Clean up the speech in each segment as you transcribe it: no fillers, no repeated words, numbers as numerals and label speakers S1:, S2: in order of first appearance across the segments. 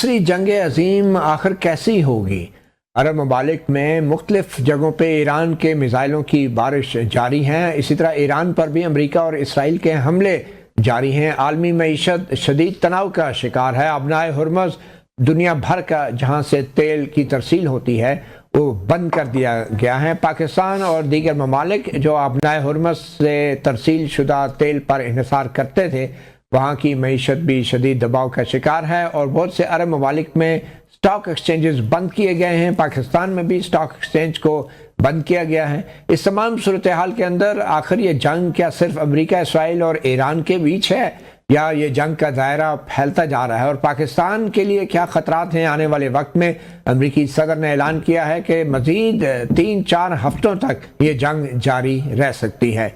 S1: تیسری جنگ عظیم آخر کیسی ہوگی؟ عرب ممالک میں مختلف جگہوں پہ ایران کے میزائلوں کی بارش جاری ہیں۔ اسی طرح ایران پر بھی امریکہ اور اسرائیل کے حملے جاری ہیں۔ عالمی معیشت شدید تناؤ کا شکار ہے۔ ابنائے ہرمز دنیا بھر کا جہاں سے تیل کی ترسیل ہوتی ہے وہ بند کر دیا گیا ہے۔ پاکستان اور دیگر ممالک جو ابنائے ہرمز سے ترسیل شدہ تیل پر انحصار کرتے تھے وہاں کی معیشت بھی شدید دباؤ کا شکار ہے اور بہت سے عرب ممالک میں اسٹاک ایکسچینجز بند کیے گئے ہیں۔ پاکستان میں بھی اسٹاک ایکسچینج کو بند کیا گیا ہے۔ اس تمام صورتحال کے اندر آخر یہ جنگ کیا صرف امریکہ، اسرائیل اور ایران کے بیچ ہے یا یہ جنگ کا دائرہ پھیلتا جا رہا ہے؟ اور پاکستان کے لیے کیا خطرات ہیں آنے والے وقت میں؟ امریکی صدر نے اعلان کیا ہے کہ مزید 3-4 ہفتوں تک یہ جنگ جاری رہ سکتی ہے۔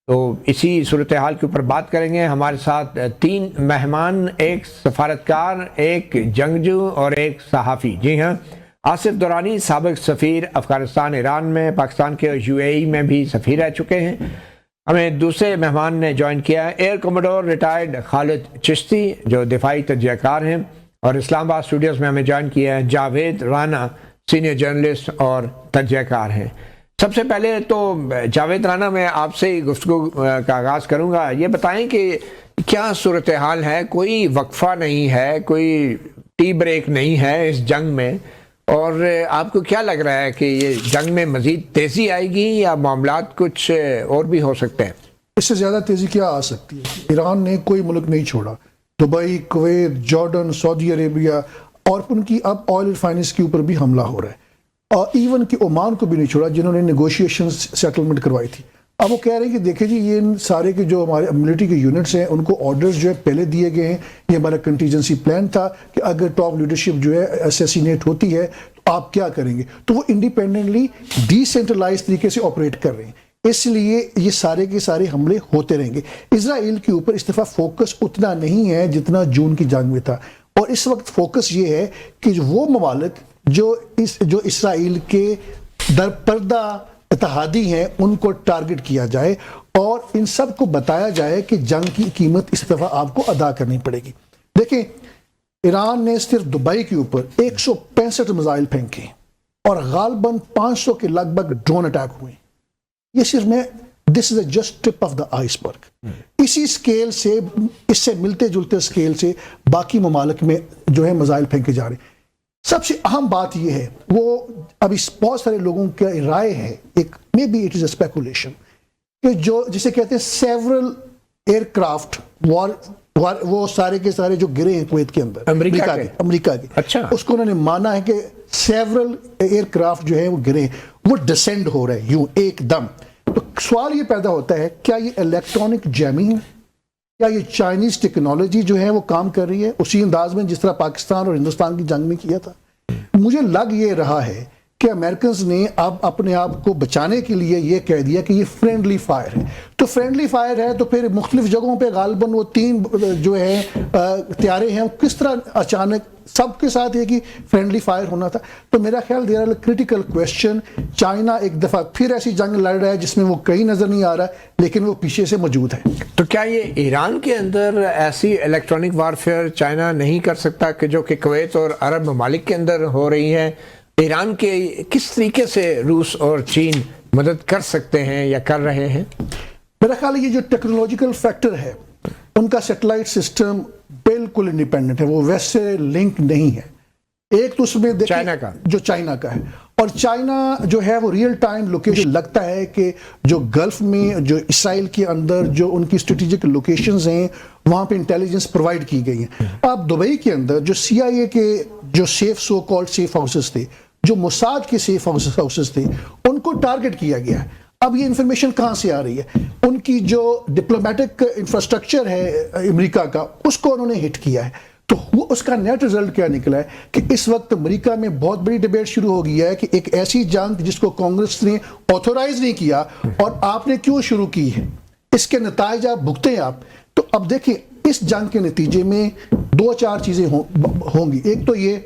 S1: تو اسی صورتحال کے اوپر بات کریں گے۔ ہمارے ساتھ 3 مہمان، ایک سفارتکار، ایک جنگجو اور ایک صحافی۔ جی ہاں، آصف درانی سابق سفیر افغانستان ایران میں، پاکستان کے UAE میں بھی سفیر رہ چکے ہیں۔ ہمیں دوسرے مہمان نے جوائن کیا ہے ایئر کموڈور ریٹائرڈ خالد چشتی جو دفاعی تجزیہ کار ہیں، اور اسلام آباد اسٹوڈیوز میں ہمیں جوائن کیا ہے جاوید رانا سینئر جرنلسٹ اور تجزیہ کار ہیں۔ سب سے پہلے تو جاوید رانا میں آپ سے گفتگو کا آغاز کروں گا۔ یہ بتائیں کہ کیا صورتحال ہے؟ کوئی وقفہ نہیں ہے، کوئی ٹی بریک نہیں ہے اس جنگ میں، اور آپ کو کیا لگ رہا ہے کہ یہ جنگ میں مزید تیزی آئے گی یا معاملات کچھ اور بھی ہو سکتے ہیں؟
S2: اس سے زیادہ تیزی کیا آ سکتی ہے؟ ایران نے کوئی ملک نہیں چھوڑا، دبئی، کویت، جارڈن، سعودی عربیہ، اور ان کی اب آئل ریفائنریز کے اوپر بھی حملہ ہو رہا ہے، اور ایون کہ عمان کو بھی نہیں چھوڑا جنہوں نے نیگوشیشن سیٹلمنٹ کروائی تھی۔ اب وہ کہہ رہے ہیں کہ دیکھیں جی یہ ان سارے کے جو ہمارے ملٹری کے یونٹس ہیں ان کو آرڈرز جو ہے پہلے دیے گئے ہیں، یہ ہمارا کنٹیجنسی پلان تھا کہ اگر ٹاپ لیڈرشپ جو ہے اسیسینیٹ ہوتی ہے تو آپ کیا کریں گے؟ تو وہ انڈیپینڈنٹلی ڈی سینٹرلائز طریقے سے آپریٹ کر رہے ہیں، اس لیے یہ سارے کے سارے حملے ہوتے رہیں گے۔ اسرائیل کے اوپر اس دفعہ فوکس اتنا نہیں ہے جتنا جون کی جنگ میں تھا، اور اس وقت فوکس یہ ہے کہ وہ ممالک جو اسرائیل کے درپردہ اتحادی ہیں ان کو ٹارگٹ کیا جائے اور ان سب کو بتایا جائے کہ جنگ کی قیمت اس دفعہ آپ کو ادا کرنی پڑے گی۔ دیکھیں، ایران نے صرف دبئی کے اوپر 165 میزائل پھینکے اور غالباً 500 کے لگ بھگ ڈرون اٹیک ہوئے۔ یہ صرف this is just tip of the iceberg. اسی سکیل سے، اس سے ملتے جلتے سکیل سے باقی ممالک میں جو ہے میزائل پھینکے جا رہے ہیں۔ سب سے اہم بات یہ ہے، وہ ابھی بہت سارے لوگوں کی رائے ہے، ایک may be it is a speculation, کہ جو جسے کہتے ہیں سیورل ایئر کرافٹ وہ سارے کے سارے جو گرے ہیں کویت کے اندر، امریکہ کے،
S1: اچھا،
S2: اس کو انہوں نے مانا ہے کہ سیورل ایئر کرافٹ جو ہے وہ گرے ہیں، وہ ڈسینڈ ہو رہے ہیں یوں ایک دم۔ تو سوال یہ پیدا ہوتا ہے، کیا یہ الیکٹرانک جیمنگ ہے؟ کیا یہ چائنیز ٹیکنالوجی جو ہے وہ کام کر رہی ہے اسی انداز میں جس طرح پاکستان اور ہندوستان کی جنگ میں کیا تھا؟ مجھے لگ یہ رہا ہے کہ امریکنز نے اب اپنے آپ کو بچانے کے لیے یہ کہہ دیا کہ یہ فرینڈلی فائر ہے۔ تو فرینڈلی فائر ہے تو پھر مختلف جگہوں پہ غالباً وہ 3 جو ہے طیارے ہیں، کس طرح اچانک سب کے ساتھ یہ کہ فرینڈلی فائر ہونا تھا؟ تو میرا خیال دیر کرٹیکل کویسچن، چائنا ایک دفعہ پھر ایسی جنگ لڑ رہا ہے جس میں وہ کہیں نظر نہیں آ رہا لیکن وہ پیچھے سے موجود ہے۔
S1: تو کیا یہ ایران کے اندر ایسی الیکٹرانک وارفیئر چائنا نہیں کر سکتا کہ جو کہ کویت اور عرب ممالک کے اندر ہو رہی ہے؟ ایران کے کس طریقے سے روس اور چین مدد کر سکتے ہیں یا کر رہے ہیں؟
S2: میرا خیال ہے یہ جو ٹیکنالوجیکل فیکٹر ہے ان کا سیٹلائٹ سسٹم بالکل انڈیپینڈنٹ ہے، وہ ویسٹ سے لنک نہیں ہے۔ ایک تو اس میں
S1: چائنا کا
S2: جو چائنا کا ہے، اور چائنا جو ہے وہ ریئل ٹائم لوکیشن لگتا ہے کہ جو گلف میں جو اسرائیل کے اندر جو ان کی اسٹریٹجک لوکیشنز ہیں وہاں پہ انٹیلیجنس پرووائڈ کی گئی ہیں۔ اب دبئی کے اندر جو CIA کے جو سو کالڈ سیف ہاؤسز تھے، جو موساد کے سیف ہاؤسز تھے، ان کو ٹارگٹ کیا گیا ہے۔ اب یہ انفارمیشن کہاں سے آ رہی ہے؟ ان کی جو ڈپلومیٹک انفراسٹرکچر ہے امریکہ کا، اس کو انہوں نے ہٹ کیا ہے۔ تو وہ اس کا نیٹ رزلٹ کیا نکلا ہے کہ اس وقت امریکہ میں بہت بڑی ڈیبیٹ شروع ہو گئی ہے کہ ایک ایسی جنگ جس کو کانگریس نے آتھورائز نہیں کیا اور آپ نے کیوں شروع کی ہے، اس کے نتائج آپ بھگتے ہیں آپ۔ تو اب دیکھیں اس جنگ کے نتیجے میں 2-4 چیزیں ہوں گی۔ ایک تو یہ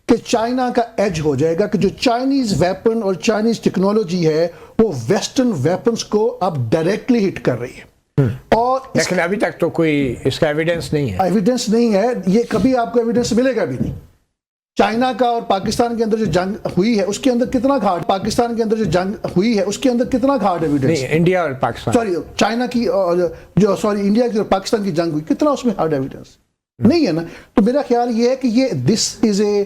S2: کہ چائنا کا ایج ہو جائے گا کہ جو چائنیز ویپن اور چائنیز ٹیکنالوجی ہے وہ ویسٹرن ویپنز کو اب ڈائریکٹلی ہٹ کر رہی ہے۔ اور
S1: لیکن ابھی تک تو کوئی اس کا ایویڈنس نہیں ہے.
S2: ایویڈنس نہیں ہے, یہ کبھی آپ کو ایویڈنس ملے گا بھی نہیں. چائنا کا اور پاکستان کے اندر جو جنگ ہوئی ہے اس کے اندر کتنا گھاٹ, پاکستان کے اندر جو جنگ ہوئی ہے اس کے اندر کتنا گھاٹ ایویڈنس,
S1: نہیں انڈیا اور پاکستان,
S2: سوری چائنا کی جو سوری انڈیا کی اور پاکستان کی جنگ ہوئی, کتنا اس میں ہارڈ ایویڈنس نہیں ہے نا. تو میرا خیال یہ ہے کہ یہ دس از اے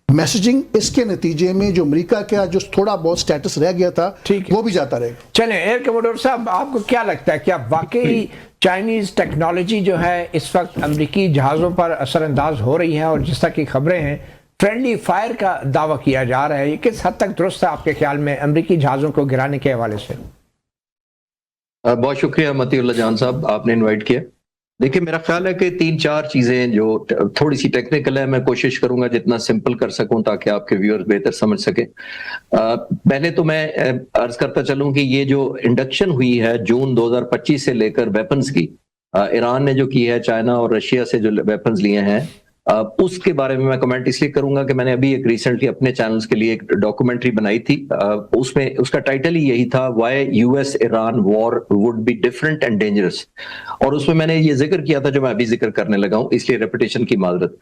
S2: میسجنگ, اس کے نتیجے میں جو امریکہ کا جو تھوڑا بہت سٹیٹس رہ گیا تھا وہ بھی جاتا رہے گا.
S1: چلیں ایئر کموڈور صاحب, آپ کو کیا لگتا ہے کیا واقعی چائنیز ٹیکنالوجی جو ہے اس وقت امریکی جہازوں پر اثر انداز ہو رہی ہے, اور جس طرح کی خبریں ہیں فرینڈلی فائر کا دعویٰ کیا جا رہا ہے, یہ کس حد تک درست ہے آپ کے خیال میں امریکی جہازوں کو گرانے کے حوالے سے؟
S3: بہت شکریہ متی اللہ جان صاحب, آپ نے انوائٹ کیا. دیکھیں میرا خیال ہے کہ 3-4 چیزیں جو تھوڑی سی ٹیکنیکل ہے, میں کوشش کروں گا جتنا سمپل کر سکوں تاکہ آپ کے ویورز بہتر سمجھ سکیں. پہلے تو میں عرض کرتا چلوں کہ یہ جو انڈکشن ہوئی ہے جون 2025 سے لے کر ویپنز کی, ایران نے جو کی ہے, چائنا اور رشیا سے جو ویپنز لیے ہیں, اس کے بارے میں میں کمنٹ اس لیے کروں گا کہ میں نے ابھی ایک ریسنٹلی اپنے چینلز کے لیے ایک ڈاکومنٹری بنائی تھی. اس میں اس کا ٹائٹل ہی یہی تھا, why U S Iran war would be different and dangerous. اور اس میں نے یہ ذکر کیا تھا جو میں ابھی ذکر کرنے لگا ہوں, اس لیے ریپیٹیشن کی معذرت.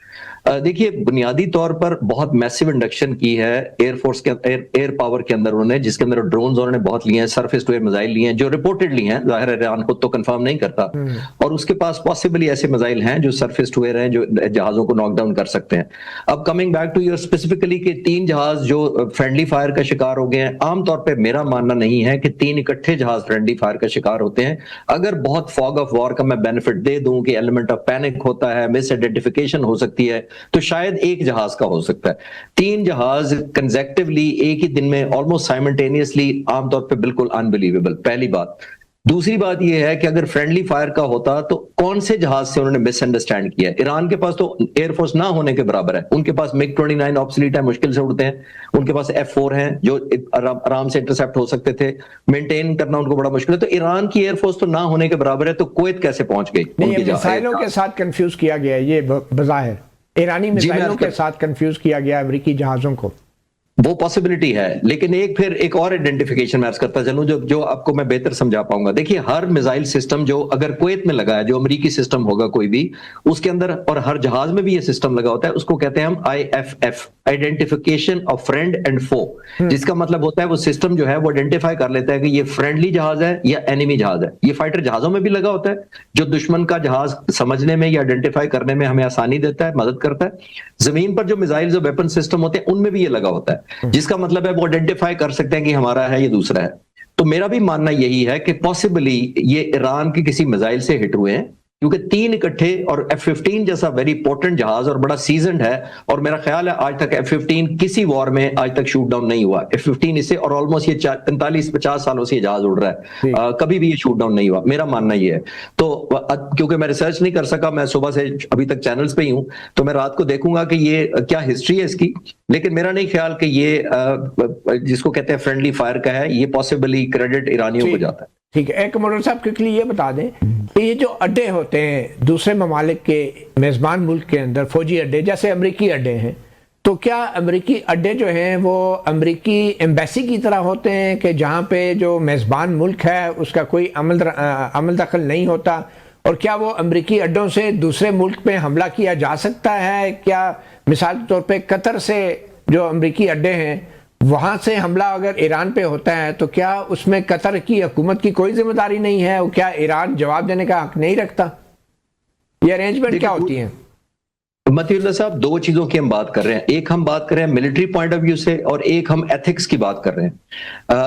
S3: دیکھیے بنیادی طور پر بہت میسو انڈکشن کی ہے ایئر فورس کے ایئر پاور کے اندر انہوں نے, جس کے اندر ڈرونز انہوں نے بہت لیے ہیں, سرفیس ٹو ایئر میزائل لیے ہیں جو ریپورٹڈ لی ہیں, ظاہر ہے ایران خود تو کنفرم نہیں کرتا, اور اس کے پاس پاسبلی ایسے میزائل ہیں جو سرفیس ٹو ایئر ہیں جو جہازوں کو ناک ڈاؤن کر سکتے ہیں. اب coming back to your specifically کہ 3 جہاز جو فرینڈلی فائر کا شکار ہو گئے ہیں, عام طور پہ میرا ماننا نہیں ہے کہ 3 اکٹھے جہاز فرینڈلی فائر کا شکار ہوتے ہیں. اگر بہت فاگ آف وار کا میں بینیفٹ دے دوں کہ ایلیمنٹ آف پینک ہوتا ہے, مس آئیڈینٹیفیکیشن ہو سکتی ہے, تو شاید ایک جہاز کا ہو سکتا ہے. 3 جہاز کنزیکٹیولی ایک ہی دن میں آلموسٹ سائملٹینیسلی عام طور پہ بالکل انبلیویبل, پہلی بات. دوسری بات یہ ہے کہ اگر فرینڈلی فائر کا ہوتا تو کون سے جہاز سے انہوں نے مس انڈرسٹینڈ کیا ہے. ایران کے پاس تو ایئر فورس نہ ہونے کے برابر ہے, ان کے پاس MiG 29 آبسلیٹ ہے, مشکل سے اڑتے ہیں, ان کے پاس F4 ہیں جو آرام سے انٹرسپٹ ہو سکتے تھے, مینٹین کرنا ان کو بڑا مشکل ہے. تو ایران کی ایئر فورس تو نہ ہونے کے برابر ہے, تو کویت کیسے پہنچ گئی؟
S1: نہیں, میزائلوں کے ساتھ کنفیوز کیا گیا, یہ بظاہر ایرانی میزائلوں کے ساتھ کنفیوز کیا گیا امریکی جہازوں کو.
S3: وہ پاسبلٹی ہے, لیکن پھر ایک اور آئیڈینٹیفیکیشن میں عرض کرتا چلوں جو آپ کو میں بہتر سمجھا پاؤں گا. دیکھیے ہر میزائل سسٹم جو اگر کویت میں لگا ہے, جو امریکی سسٹم ہوگا کوئی بھی, اس کے اندر اور ہر جہاز میں بھی یہ سسٹم لگا ہوتا ہے, اس کو کہتے ہیں ہم IFF, identification of friend and فو, جس کا مطلب ہوتا ہے وہ سسٹم جو ہے وہ آئیڈینٹیفائی کر لیتا ہے کہ یہ فرینڈلی جہاز ہے یا اینیمی جہاز ہے. یہ فائٹر جہازوں میں بھی لگا ہوتا ہے جو دشمن کا جہاز سمجھنے میں یا آئیڈینٹیفائی کرنے میں ہمیں آسانی دیتا ہے, مدد کرتا ہے. زمین پر جو میزائلز اور ویپن سسٹم ہوتے ہیں ان میں بھی یہ لگا ہوتا ہے, جس کا مطلب ہے وہ آئیڈینٹیفائی کر سکتے ہیں کہ ہمارا ہے یہ دوسرا ہے. تو میرا بھی ماننا یہی ہے کہ پاسبلی یہ ایران کے کسی میزائل سے ہٹ ہوئے ہیں, کیونکہ 3 اکٹھے, اور F-15 جیسا ویری امپورٹنٹ جہاز اور بڑا سیزنڈ ہے, اور میرا خیال ہے آج تک F-15 کسی وار میں آج تک شوٹ ڈاؤن نہیں ہوا. F-15 اس سے, اور آلموسٹ یہ 45-50 سالوں سے یہ جہاز اڑ رہا ہے, کبھی بھی یہ شوٹ ڈاؤن نہیں ہوا. میرا ماننا یہ ہے. تو کیونکہ میں ریسرچ نہیں کر سکا, میں صبح سے ابھی تک چینلز پہ ہی ہوں, تو میں رات کو دیکھوں گا کہ یہ کیا ہسٹری ہے اس کی, لیکن میرا نہیں خیال کہ یہ جس کو کہتے ہیں فرینڈلی فائر کا ہے, یہ پاسبلی کریڈٹ ایرانیوں کو جاتا ہے.
S1: ٹھیک ہے. ایک موڈر صاحب کیونکہ یہ بتا دیں کہ یہ جو اڈے ہوتے ہیں دوسرے ممالک کے میزبان ملک کے اندر, فوجی اڈے جیسے امریکی اڈے ہیں, تو کیا امریکی اڈے جو ہیں وہ امریکی ایمبیسی کی طرح ہوتے ہیں کہ جہاں پہ جو میزبان ملک ہے اس کا کوئی عمل دخل نہیں ہوتا, اور کیا وہ امریکی اڈوں سے دوسرے ملک پہ حملہ کیا جا سکتا ہے؟ کیا مثال کے طور پہ قطر سے جو امریکی اڈے ہیں وہاں سے حملہ اگر ایران پہ ہوتا ہے تو کیا اس میں قطر کی حکومت کی کوئی ذمہ داری نہیں ہے؟ کیا ایران جواب دینے کا حق نہیں رکھتا؟ یہ ارینجمنٹ کیا ہوتی ہیں؟
S3: متی اللہ صاحب 2 چیزوں کی ہم بات کر رہے ہیں. ایک ہم بات کر رہے ہیں ملٹری پوائنٹ آف ویو سے, اور ایک ہم ایتھکس کی بات کر رہے ہیں.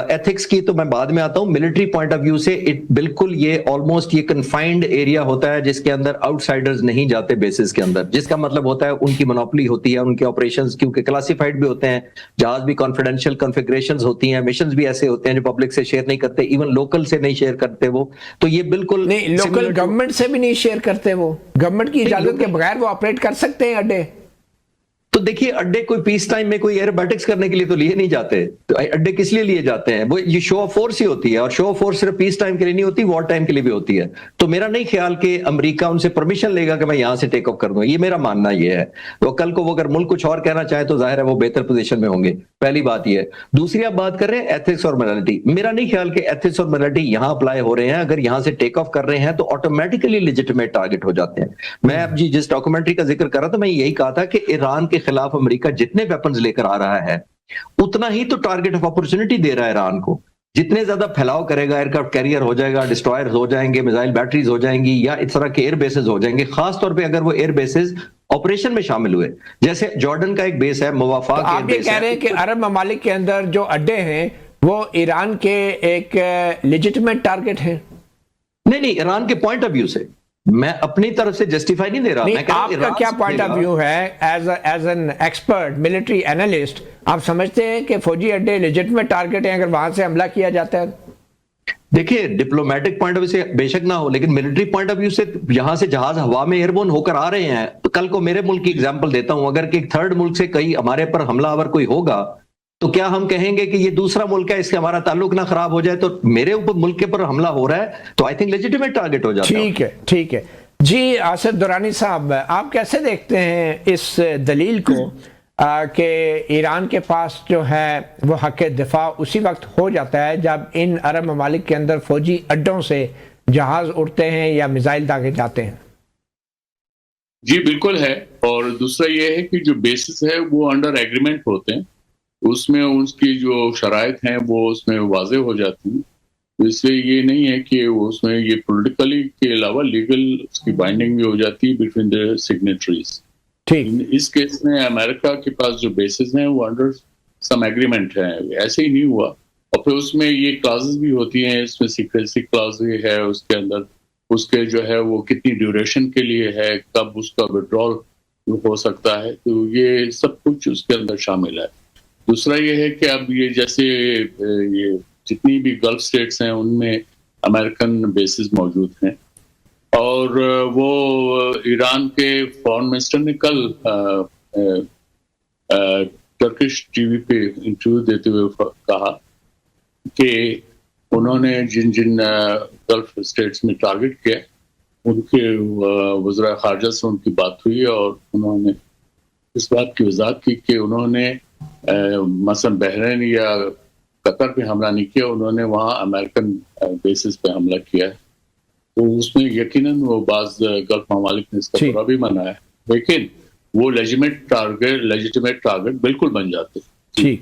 S3: ایتھکس کی تو میں بعد میں آتا ہوں. ملٹری پوائنٹ آف ویو سے بالکل یہ آلموسٹ یہ کنفائنڈ ایریا ہوتا ہے جس کے اندر آؤٹ سائڈرز نہیں جاتے بیسز کے اندر, جس کا مطلب ہوتا ہے ان کی مونوپلی ہوتی ہے, ان کے آپریشنز کیونکہ کلاسیفائڈ بھی ہوتے ہیں, جہاز بھی کانفیڈینشیل کنفیگریشنز ہوتی ہیں, مشنز بھی ایسے ہوتے ہیں جو پبلک سے شیئر نہیں کرتے, ایون لوکل سے نہیں شیئر کرتے وہ. تو یہ بالکل
S1: نہیں, لوکل گورنمنٹ سے بھی نہیں شیئر کرتے, وہ گورنمنٹ کی اجازت کے بغیر وہ آپریٹ کر سکتے ہیں اڈے.
S3: تو دیکھیے اڈے کوئی پیس ٹائم میں کوئی ایروبیٹکس کرنے کے لیے تو لیے نہیں جاتے. تو اڈے کس لیے لیے جاتے ہیں؟ وہ یہ شو آف فورس ہی ہوتی ہے, اور شو آف فورس صرف پیس ٹائم کے لیے نہیں ہوتی, وار ٹائم کے لیے بھی ہوتی ہے. تو میرا نہیں خیال کہ امریکہ ان سے پرمیشن لے گا کہ میں یہاں سے ٹیک آف کر دوں. یہ میرا ماننا یہ ہے. تو کل کو وہ اگر ملک کچھ اور کہنا چاہے تو ظاہر ہے وہ بہتر پوزیشن میں ہوں گے. پہلی بات یہ ہے. دوسری آپ بات کر رہے ہیں ایتھکس اور مورالٹی. میرا نہیں خیال کہ ایتھکس اور مورالٹی یہاں اپلائی ہو رہے ہیں. اگر یہاں سے ٹیک آف کر رہے ہیں تو آٹومیٹیکلی لیجٹمیٹ ٹارگٹ ہو جاتے ہیں. میں اب جس ڈاکومنٹری کا ذکر کر رہا تھا میں یہی کہا تھا کہ ایران کے خلاف امریکہ جتنے ویپنز لے کر آ رہا ہے اتنا ہی تو ٹارگٹ آف اپرچونٹی دے رہا ہے ایران کو. جتنے زیادہ پھیلاؤ کرے گا، ایئر کرافٹ کیریئر ہو جائے گا، ڈسٹرائر ہو جائیں گے، میزائل بیٹریز ہو جائیں گی، یا اس طرح کے ایئر بیسز ہو جائیں گے. خاص طور پہ اگر وہ ایئر بیسز آپریشن میں شامل ہوئے، جیسے جارڈن کا ایک بیس ہے، موافق ایئر
S1: آپ یہ
S3: بیس
S1: کہہ رہے ہیں کہ عرب ممالک کے اندر جو اڈے ہیں وہ ایران کے ایک لیجٹمیٹ ٹارگٹ ہیں؟
S3: نہیں، ایران کے پوائنٹ آف ویو سے میں اپنی طرف سے جسٹیفائی نہیں دے رہا. میں کہہ رہا ہوں
S1: آپ کا کیا پوائنٹ آف ویو ہے as an expert military analyst? آپ سمجھتے ہیں کہ فوجی اڈے لیجٹمیٹ ٹارگٹ ہیں اگر وہاں سے حملہ کیا جاتا ہے؟
S3: دیکھیے ڈپلومیٹک پوائنٹ آف ویو سے بے شک نہ ہو، لیکن ملٹری پوائنٹ آف ویو سے یہاں سے جہاز ہوا میں ایئر بورن ہو کر آ رہے ہیں. تو کل کو میرے ملک کی اگزامپل دیتا ہوں، اگر کہ ایک تھرڈ ملک سے کہیں ہمارے پر حملہ آور کوئی ہوگا تو کیا ہم کہیں گے کہ یہ دوسرا ملک ہے، اس سے ہمارا تعلق نہ خراب ہو جائے؟ تو میرے اوپر ملک کے پر حملہ ہو رہا ہے تو آئی تھنک لیجٹمیٹ ٹارگٹ ہو جاتا ہے.
S1: ٹھیک ہے، ٹھیک ہے. جی آصف درانی صاحب، آپ کیسے دیکھتے ہیں اس دلیل کو کہ ایران کے پاس جو ہے وہ حق دفاع اسی وقت ہو جاتا ہے جب ان عرب ممالک کے اندر فوجی اڈوں سے جہاز اڑتے ہیں یا میزائل داغے جاتے ہیں؟
S4: جی بالکل ہے. اور دوسرا یہ ہے کہ جو بیسس ہے وہ انڈر ایگریمنٹ ہوتے ہیں، اس میں اس کی جو شرائط ہیں وہ اس میں واضح ہو جاتی ہیں. اس لیے یہ نہیں ہے کہ اس میں یہ پولیٹیکلی کے علاوہ لیگل اس کی بائنڈنگ بھی ہو جاتی ہے بٹوین دا سگنیٹریز.
S1: ٹھیک.
S4: اس کیس میں امریکہ کے پاس جو بیسز ہیں وہ انڈر سم ایگریمنٹ ہیں، ایسے ہی نہیں ہوا. اور پھر اس میں یہ کلازز بھی ہوتی ہیں، اس میں سیکریسی کلاز بھی ہے اس کے اندر، اس کے جو ہے وہ کتنی ڈیوریشن کے لیے ہے، کب اس کا وڈرال ہو سکتا ہے، تو یہ سب کچھ اس کے اندر شامل ہے. دوسرا یہ ہے کہ اب یہ جیسے یہ جتنی بھی گلف اسٹیٹس ہیں ان میں امریکن بیسز موجود ہیں، اور وہ ایران کے فارن منسٹر نے کل ٹرکش ٹی وی پہ انٹرویو دیتے ہوئے کہا کہ انہوں نے جن گلف اسٹیٹس میں ٹارگٹ کیا ان کے وزراء خارجہ سے ان کی بات ہوئی، اور انہوں نے اس بات کی وضاحت کی کہ انہوں نے مثلا بحرین یا قطر پہ حملہ نہیں کیا، انہوں نے وہاں امریکن بیسز پہ حملہ کیا ہے. تو اس میں یقیناً وہ بعض گلف ممالک نے اس کا برا بھی منایا، لیکن وہ لیجٹمیٹ ٹارگٹ بالکل بن جاتے.
S1: ٹھیک.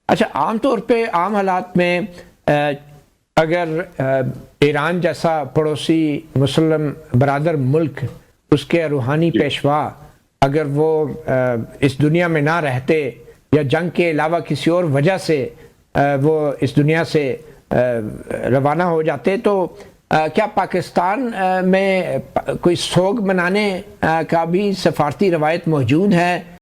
S1: اچھا، عام طور پہ عام حالات میں اگر ایران جیسا پڑوسی مسلم برادر ملک، اس کے روحانی پیشوا اگر وہ اس دنیا میں نہ رہتے یا جنگ کے علاوہ کسی اور وجہ سے وہ اس دنیا سے روانہ ہو جاتے، تو کیا پاکستان میں کوئی سوگ منانے کا بھی سفارتی روایت موجود ہے